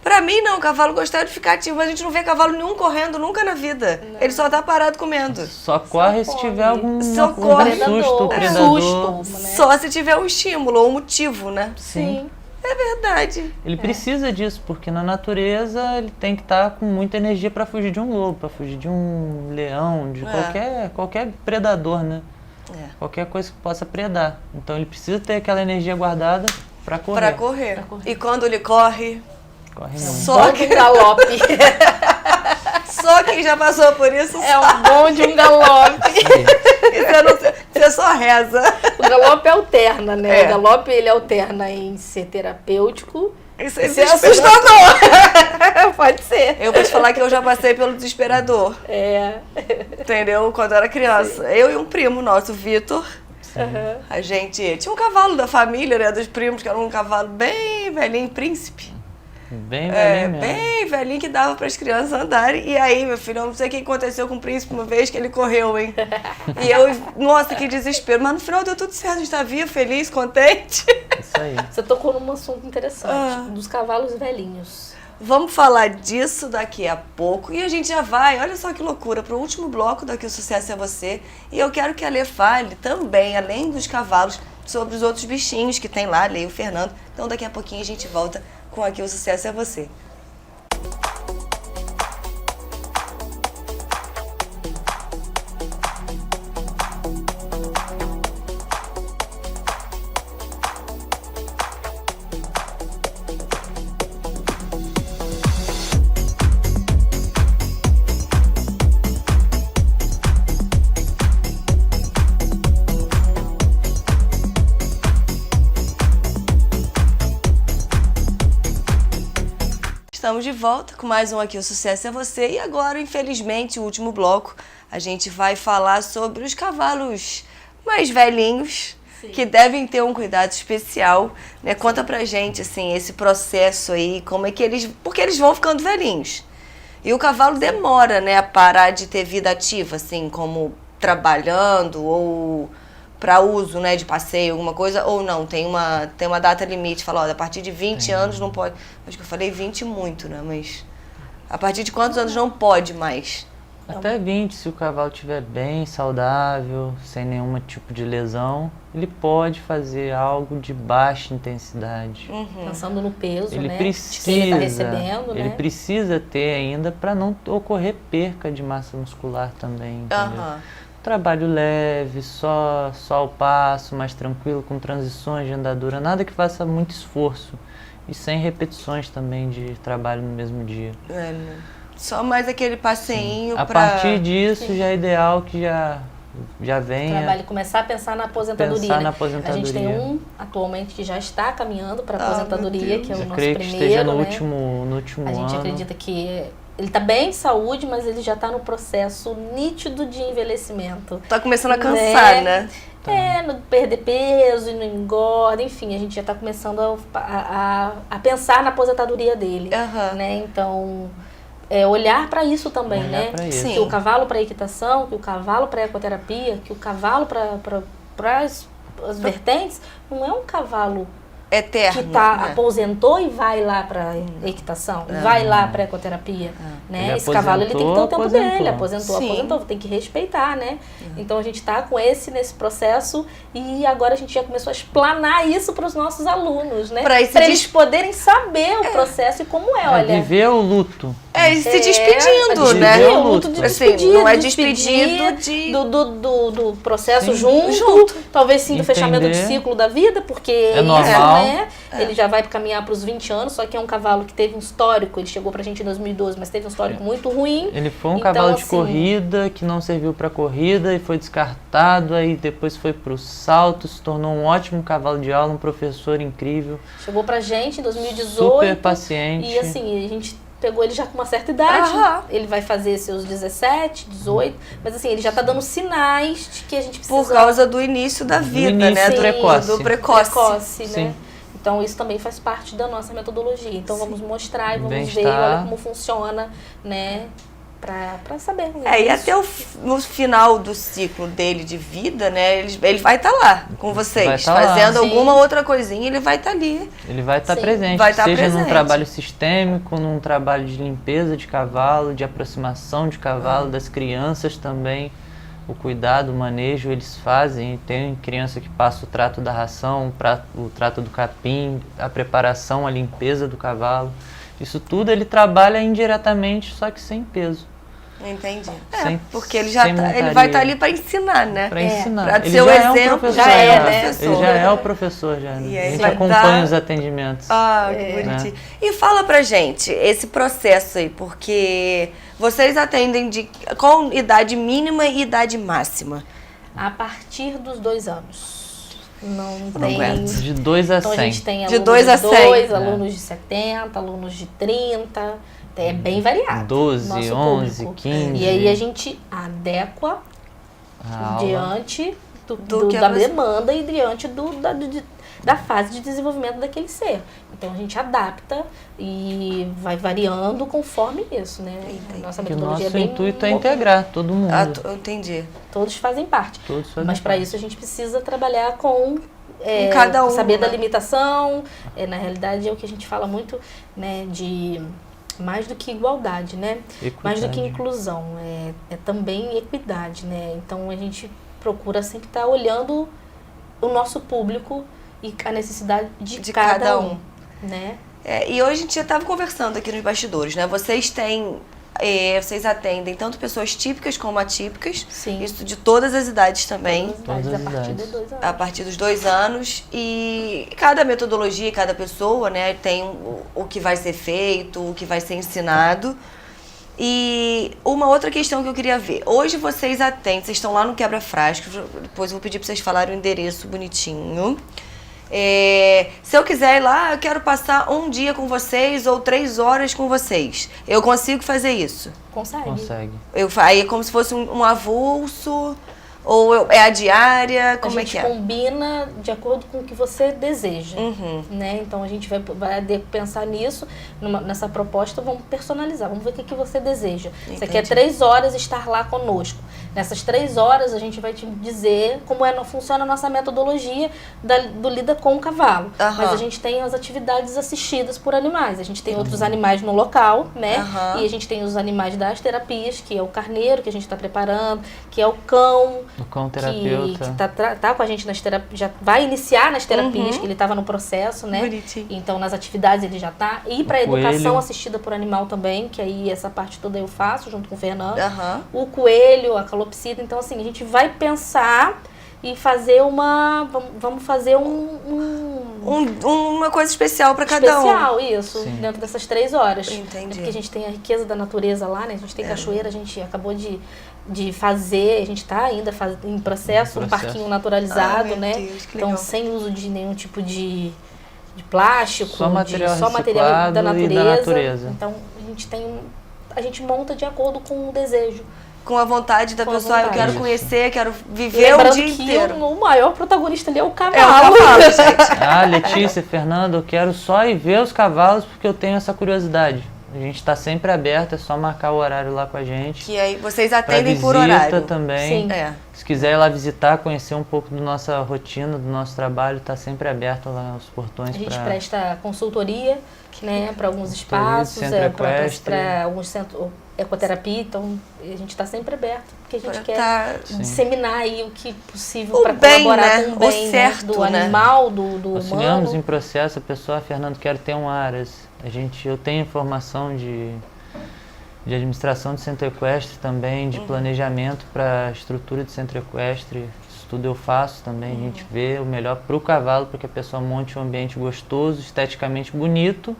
Pra mim não, o cavalo gostava de ficar ativo, mas a gente não vê cavalo nenhum correndo nunca na vida. Ele só tá parado comendo. Só corre se corre. tiver algum Só corre. susto, Predador. predador. Susto. Né? Só se tiver um estímulo ou um motivo, né? Sim. É verdade. Ele precisa disso, porque na natureza ele tem que estar com muita energia para fugir de um lobo, para fugir de um leão, de qualquer predador, né? É. Qualquer coisa que possa predar. Então ele precisa ter aquela energia guardada para correr. Pra correr. Pra correr. E quando ele corre, Corre muito. só, Bom de um galope. só quem já passou por isso É um bom de um galope. você só reza. O galope alterna, né? É. O galope, ele alterna em ser terapêutico. Isso é Ser assustador. Pode ser. Eu vou te falar que eu já passei pelo desesperador. É. Entendeu? Quando eu era criança. Eu e um primo nosso, Vitor. A gente tinha um cavalo da família, né? Dos primos, que era um cavalo bem velhinho, príncipe. Bem É, velhinho mesmo. bem velhinho que dava para as crianças andarem. E aí, meu filho, eu não sei o que aconteceu com o príncipe uma vez que ele correu, hein? E eu, nossa, que desespero. Mas no final deu tudo certo, a gente tá vivo, feliz, contente. Isso aí. Você tocou num assunto interessante, dos cavalos velhinhos. Vamos falar disso daqui a pouco e a gente já vai, olha só que loucura, para o último bloco daqui o Sucesso é Você. E eu quero que a Lê fale também, além dos cavalos, sobre os outros bichinhos que tem lá, a Lê e o Fernando. Então daqui a pouquinho a gente volta com Aqui o Sucesso é Você. Estamos de volta com mais um Aqui o Sucesso é Você. E agora, infelizmente, o último bloco, a gente vai falar sobre os cavalos mais velhinhos, que devem ter um cuidado especial, né? Conta pra gente, assim, esse processo aí, como é que eles... Porque eles vão ficando velhinhos. E o cavalo demora, né, a parar de ter vida ativa, assim, como trabalhando ou para uso, né, de passeio, alguma coisa, ou não, tem uma data limite, fala, ó, a partir de 20 anos não pode. Acho que eu falei 20 muito, né, mas a partir de quantos anos não pode mais? Até 20, se o cavalo estiver bem, saudável, sem nenhum tipo de lesão, ele pode fazer algo de baixa intensidade. Pensando no peso, Ele né? precisa, que ele tá recebendo, ele né? precisa ter ainda para não ocorrer perca de massa muscular também, entendeu? Aham. Trabalho leve, só o passo, mais tranquilo, com transições de andadura, nada que faça muito esforço e sem repetições também de trabalho no mesmo dia. É, né? Só mais aquele passeinho A pra... partir disso já é ideal que já venha Trabalho, começar a pensar na aposentadoria. pensar né? na A aposentadoria. gente tem um atualmente que já está caminhando para a Ah, aposentadoria, meu que é o Eu nosso creio que primeiro, esteja no né? último A gente ano. acredita que ele está bem em saúde, mas ele já está no processo nítido de envelhecimento. Tá começando a cansar, né? No perder peso e no engorda, enfim, a gente já está começando a pensar na aposentadoria dele, Aham. né? Então, olhar para isso também, Olhar né? pra isso. Que o cavalo para equitação, que o cavalo para ecoterapia, que o cavalo para as vertentes, não é um cavalo Eterno. que né? aposentou e vai lá para equitação, vai lá para ecoterapia, né? Esse cavalo ele tem que ter o tempo dele, aposentou, tem que respeitar, né? Então a gente está nesse processo e agora a gente já começou a explanar isso para os nossos alunos, né? Para eles poderem saber o processo e como olha. Viver o luto. Se despedindo, né? Viver o luto. Assim, não é despedido do processo junto, talvez sim do fechamento de ciclo da vida, porque é normal. Ele já vai caminhar para os 20 anos, só que é um cavalo que teve um histórico, ele chegou pra gente em 2012, mas teve um histórico muito ruim. Ele foi um cavalo de corrida que não serviu para corrida e foi descartado, aí depois foi pro salto, se tornou um ótimo cavalo de aula, um professor incrível. Chegou pra gente em 2018. Super paciente. E assim, a gente pegou ele já com uma certa idade, ele vai fazer seus 17, 18, mas assim, ele já tá dando sinais de que a gente precisa... Por causa do início da vida, né? Do precoce, né? Sim. Então isso também faz parte da nossa metodologia. Então vamos mostrar e vamos ver, olha como funciona, né? Pra saber. E até no final do ciclo dele de vida, né? Ele vai estar lá com vocês, fazendo alguma outra coisinha, ele vai estar ali. Ele vai estar presente, seja num trabalho sistêmico, num trabalho de limpeza de cavalo, de aproximação de cavalo, das crianças também. O cuidado, o manejo, eles fazem. Tem criança que passa o trato da ração, o trato do capim, a preparação, a limpeza do cavalo. Isso tudo ele trabalha indiretamente, só que sem peso. Entendi. Porque ele vai estar ali para ensinar, né? Para ensinar. Para ser o exemplo, né? Ele já é o professor, já. Né? A gente acompanha os atendimentos. Que bonitinho. E fala pra gente esse processo aí, porque vocês atendem qual idade mínima e idade máxima? A partir dos 2 anos. Não tem. Aguento. De 2 a 100. Então a gente tem de 2 a 100. Alunos de 70, alunos de 30. É bem variado. 12, 11, público. 15. E aí a gente adequa diante da demanda e diante da fase de desenvolvimento daquele ser. Então a gente adapta e vai variando conforme isso, né? Nossa metodologia é bem... O nosso intuito é integrar todo mundo. Eu entendi. Todos fazem parte. Mas para isso a gente precisa trabalhar com cada um, saber da limitação. Na realidade é o que a gente fala muito, né, de mais do que igualdade, né? Equidade. Mais do que inclusão. É também equidade, né? Então a gente procura sempre estar olhando o nosso público e a necessidade de cada um, né? E hoje a gente já estava conversando aqui nos bastidores, né? Vocês atendem tanto pessoas típicas como atípicas. Sim. Isso de todas as idades também. Todas as idades, a partir dos 2 anos. A partir dos 2 anos. E cada metodologia, cada pessoa, né, tem o que vai ser feito, o que vai ser ensinado. E uma outra questão que eu queria ver. Hoje vocês estão lá no Quebra-Frascos, depois eu vou pedir para vocês falarem o endereço bonitinho. Se eu quiser ir lá, eu quero passar um dia com vocês ou 3 horas com vocês. Eu consigo fazer isso? Consegue. Aí é como se fosse um avulso, ou é a diária, como é que é? A gente combina de acordo com o que você deseja, né? Então a gente vai pensar nisso, nessa proposta, vamos personalizar, vamos ver o que você deseja. Entendi. Você quer 3 horas estar lá conosco. Nessas 3 horas a gente vai te dizer como funciona a nossa metodologia do lida com o cavalo. Mas a gente tem as atividades assistidas por animais. A gente tem outros animais no local, né? E a gente tem os animais das terapias, que é o carneiro que a gente está preparando, que é o cão. O cão terapeuta. Que tá com a gente nas terapias, já vai iniciar nas terapias, que ele estava no processo, né? Bonitinho. Então nas atividades ele já tá. E para educação assistida por animal também, que aí essa parte toda eu faço junto com o Fernando. O coelho, a calopsita. Então assim, a gente vai pensar e fazer vamos fazer uma coisa especial para cada um. Especial, isso, dentro dessas 3 horas. Entendi. Porque a gente tem a riqueza da natureza lá, né? A gente tem cachoeira, a gente acabou de fazer, a gente está ainda em processo, um parquinho naturalizado, né? Deus, então sem uso de nenhum tipo de plástico, só material da natureza. E da natureza. Então a gente monta de acordo com o desejo. Com a vontade da pessoa, eu quero conhecer, quero viver o dia inteiro. O maior protagonista ali é o cavalo. É o cavalo, gente. Letícia, Fernando, eu quero só ir ver os cavalos porque eu tenho essa curiosidade. A gente está sempre aberto, é só marcar o horário lá com a gente. Que aí vocês Pra atendem por visita horário. também. Sim. É. Se quiser ir lá visitar, conhecer um pouco da nossa rotina, do nosso trabalho, está sempre aberto lá os portões. A gente pra... presta consultoria, né, para alguns Consultoria de espaços, centro equestre. para alguns centros ecoterapia, então a gente está sempre aberto, porque a gente quer Tá. disseminar aí o que possível O para bem, colaborar né? com o O bem, certo, do né? animal, do Auxiliamos em humano. processo, a pessoa, Fernando, quero ter um aras. Eu tenho formação de administração de centro equestre também, de planejamento para estrutura de centro equestre. Isso tudo eu faço também. A gente vê o melhor para o cavalo, para que a pessoa monte um ambiente gostoso, esteticamente bonito,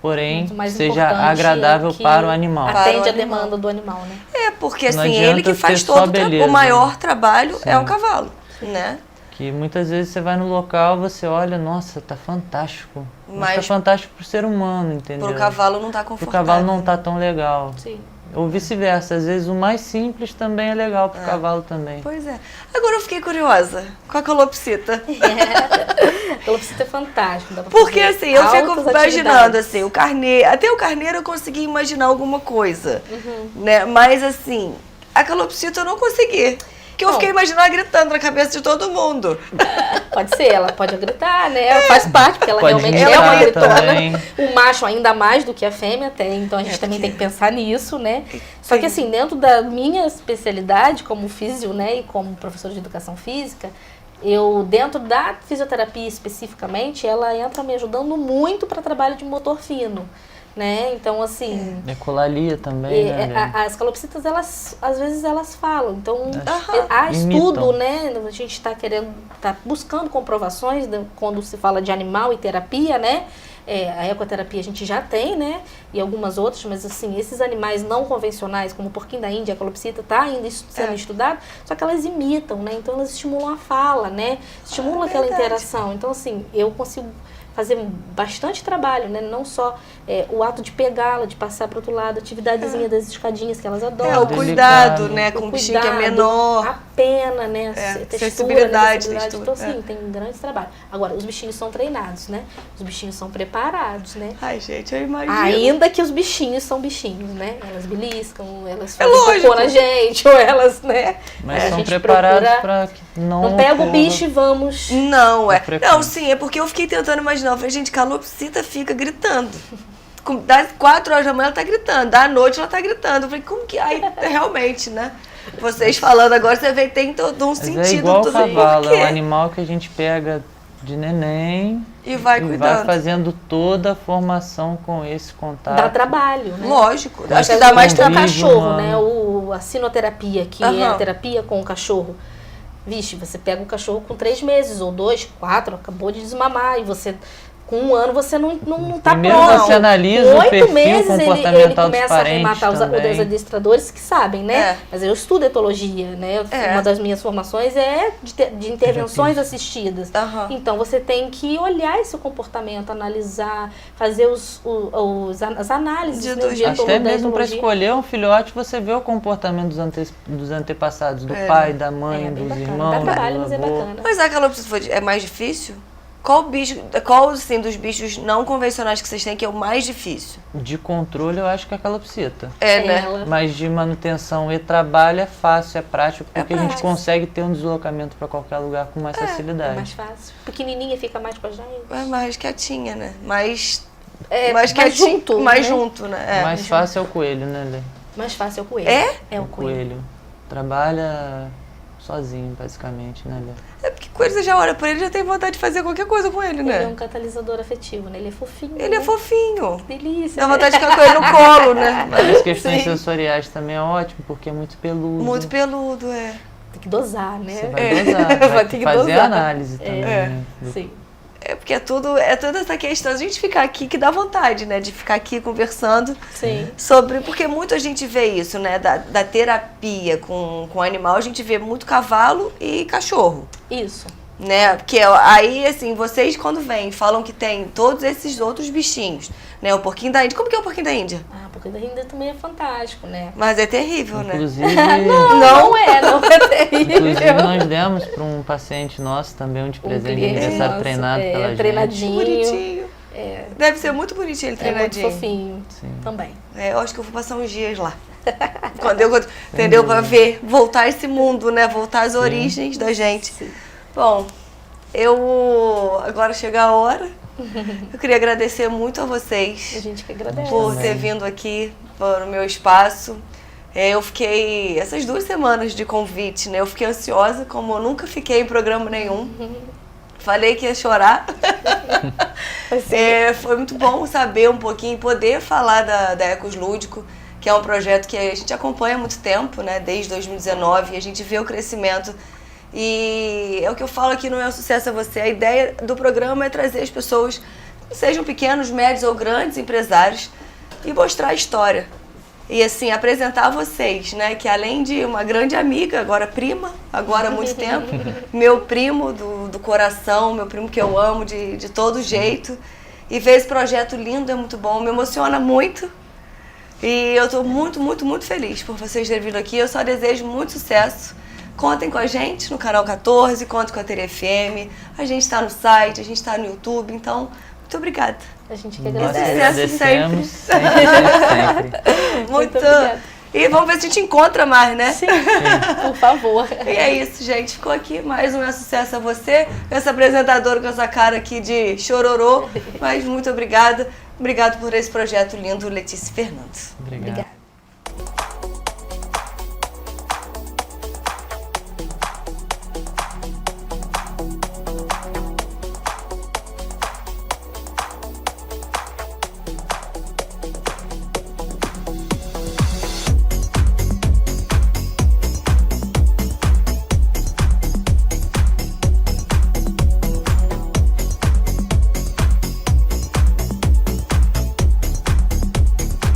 porém Muito mais seja importante é agradável que para o animal. Para o Atende a animal. demanda do animal, né? É, porque Não assim, adianta ele que faz ter só todo beleza, o maior trabalho é Sim. o cavalo, né? Que muitas vezes você vai no local, você olha, nossa, tá fantástico. Mas tá Mas fantástico pro ser humano, entendeu? pro cavalo não tá Pro confortável. cavalo não tá tão legal. Sim. Ou vice-versa, às vezes o mais simples também é legal pro cavalo também. Pois é. Agora eu fiquei curiosa com a calopsita. A calopsita é fantástico. Dá pra Porque fazer assim, eu fico altas imaginando atividades. assim, o carneiro, até o carneiro eu consegui imaginar alguma coisa, Uhum. né? Mas assim, a calopsita eu não consegui. Que eu Não. fiquei imaginando ela gritando na cabeça de todo mundo. Pode ser, ela pode gritar, né? Ela faz parte, porque ela Pode realmente imitar é uma gritona. também. O macho ainda mais do que a fêmea tem, então a gente também tem que pensar nisso, né? Só Sim. que assim, dentro da minha especialidade como físio, né, e como professora de educação física, eu, dentro da fisioterapia especificamente, ela entra me ajudando muito para trabalho de motor fino, né? Então, assim... Ecolalia também, né? Lê? As calopsitas, elas, às vezes, elas falam. Então, Aham. há estudo, Imitam. né? A gente está buscando comprovações quando se fala de animal e terapia, né? A ecoterapia a gente já tem, né? E algumas outras, mas assim, esses animais não convencionais, como o porquinho da Índia, a calopsita, está ainda sendo estudado, só que elas imitam, né? Então, elas estimulam a fala, né? Estimulam aquela verdade. interação. Então, assim, eu consigo fazer bastante trabalho, né? Não só o ato de pegá-la, de passar para outro lado, atividadezinha das escadinhas que elas adoram. É, o Delicado. cuidado, né? O Com um bichinho que é cuidado, menor. A pena, né? A textura, sensibilidade, né? textura, Então, assim, tem um grande trabalho. Agora, os bichinhos são treinados, né? Os bichinhos são preparados, né? Ai, gente, eu imagino. Ainda que os bichinhos são bichinhos, né? Elas beliscam, elas É fazem lógico. cocô na gente, ou elas, né? Mas a são gente preparados procura- para que Não pega o ocorra. bicho e vamos... Não, é. frequente. Não, sim, é porque eu fiquei tentando imaginar. Eu falei, gente, calopsita fica gritando. Das 4 horas da manhã ela tá gritando, da noite ela tá gritando. Eu falei, como que. Aí, realmente, né? Vocês falando agora, você vê que tem todo um Mas sentido. é igual o tudo cavalo, por quê. é o animal que a gente pega de neném E vai e vai cuidando. fazendo toda a formação com esse contato. Dá trabalho, né? Lógico. Dá Acho que dá mais com o convívio, cachorro, mano. né? A sinoterapia, que é Aham. a terapia com o cachorro. Vixe, você pega o cachorro com 3 meses, ou 2, 4, acabou de desmamar, e você, com 1 ano, você não tá Primeiro pronto. você analisa Com o 8 perfil meses, ele comportamental dos começa a parentes arrematar os também. adestradores que sabem, né? É. Mas eu estudo etologia, né? É. Uma das minhas formações é de intervenções assistidas. Aham. Então, você tem que olhar esse comportamento, analisar, fazer as análises De- né, dos- de Até da mesmo para etologia. escolher um filhote, você vê o comportamento dos antepassados, do pai, da mãe, É bem dos bacana. irmãos, Dá trabalho, do mas é avô. bacana. Mas a calopsita é mais difícil? Qual assim, dos bichos não convencionais que vocês têm que é o mais difícil? De controle, eu acho que é a calopsita. É, né? Ela- Mas de manutenção e trabalho é fácil, é prático, porque a gente prático. consegue ter um deslocamento para qualquer lugar com mais É facilidade. mais fácil. Pequenininha fica mais com a gente. É mais quietinha, né? Mais Mais quietinho, junto, mais né? junto, né? É. mais fácil é o coelho, né, Lê? Mais fácil é o coelho. É? É o coelho. Trabalha sozinho, basicamente, né, Lê? É porque quando você já olha pra ele, já tem vontade de fazer qualquer coisa com ele, Ele é né? um catalisador afetivo, né? Ele é fofinho. Ele é né? fofinho. Delícia. Dá né? vontade de ficar com ele no colo, né? As questões Sim. sensoriais também é ótimo, porque é muito peludo. Muito peludo, é. Tem que dosar, né? Você vai dosar, Vai vai ter que fazer dosar. análise também, né? Sim. É porque é toda essa questão. A gente ficar aqui que dá vontade, né? De ficar aqui conversando Sim. sobre. Porque muito a gente vê isso, né? Da terapia com animal, a gente vê muito cavalo e cachorro. Isso. Né? Porque aí, assim, vocês quando vêm falam que tem todos esses outros bichinhos, né? O porquinho da Índia. Como que é o porquinho da Índia? Ah, porque da Índia também é fantástico, né? Mas é terrível, né? Inclusive, Não é terrível. inclusive nós demos para um paciente nosso também um de presente de cliente aniversário nosso, treinado pela gente. treinadinho. Bonitinho. Deve ser muito bonitinho ele É muito treinadinho. fofinho Sim. também. Eu acho que eu vou passar uns dias lá. Entendeu? Pra ver, voltar esse mundo, né? Voltar às origens da gente. Sim. Bom, agora chega a hora. Eu queria agradecer muito a vocês A gente que agradece. por ter vindo aqui para o meu espaço. Eu fiquei essas 2 semanas de convite, né? Eu fiquei ansiosa, como eu nunca fiquei em programa nenhum. Falei que ia chorar. Foi muito bom saber um pouquinho, poder falar da Ecos Lúdico, que é um projeto que a gente acompanha há muito tempo, né? Desde 2019, e a gente vê o crescimento. E é o que eu falo aqui no Meu Sucesso é Você. A ideia do programa é trazer as pessoas, sejam pequenos, médios ou grandes empresários, e mostrar a história. E assim, apresentar a vocês, né? Que além de uma grande amiga, agora prima, agora há muito tempo, meu primo do coração, meu primo que eu amo de todo jeito. E ver esse projeto lindo é muito bom, me emociona muito. E eu estou muito, muito, muito feliz por vocês terem vindo aqui. Eu só desejo muito sucesso. Contem com a gente no Canal 14, contem com a TerFM. A gente está no site, a gente está no YouTube, então, muito obrigada. A gente que Nós agradece. agradecemos sempre. Muito. obrigada. E vamos ver se a gente encontra mais, né? Sim, por favor. E é isso, gente. Ficou aqui mais um Sucesso a Você. Essa apresentadora com essa cara aqui de chororô. Mas muito obrigada. Obrigado por esse projeto lindo, Letícia e Fernando. Obrigado. Obrigada.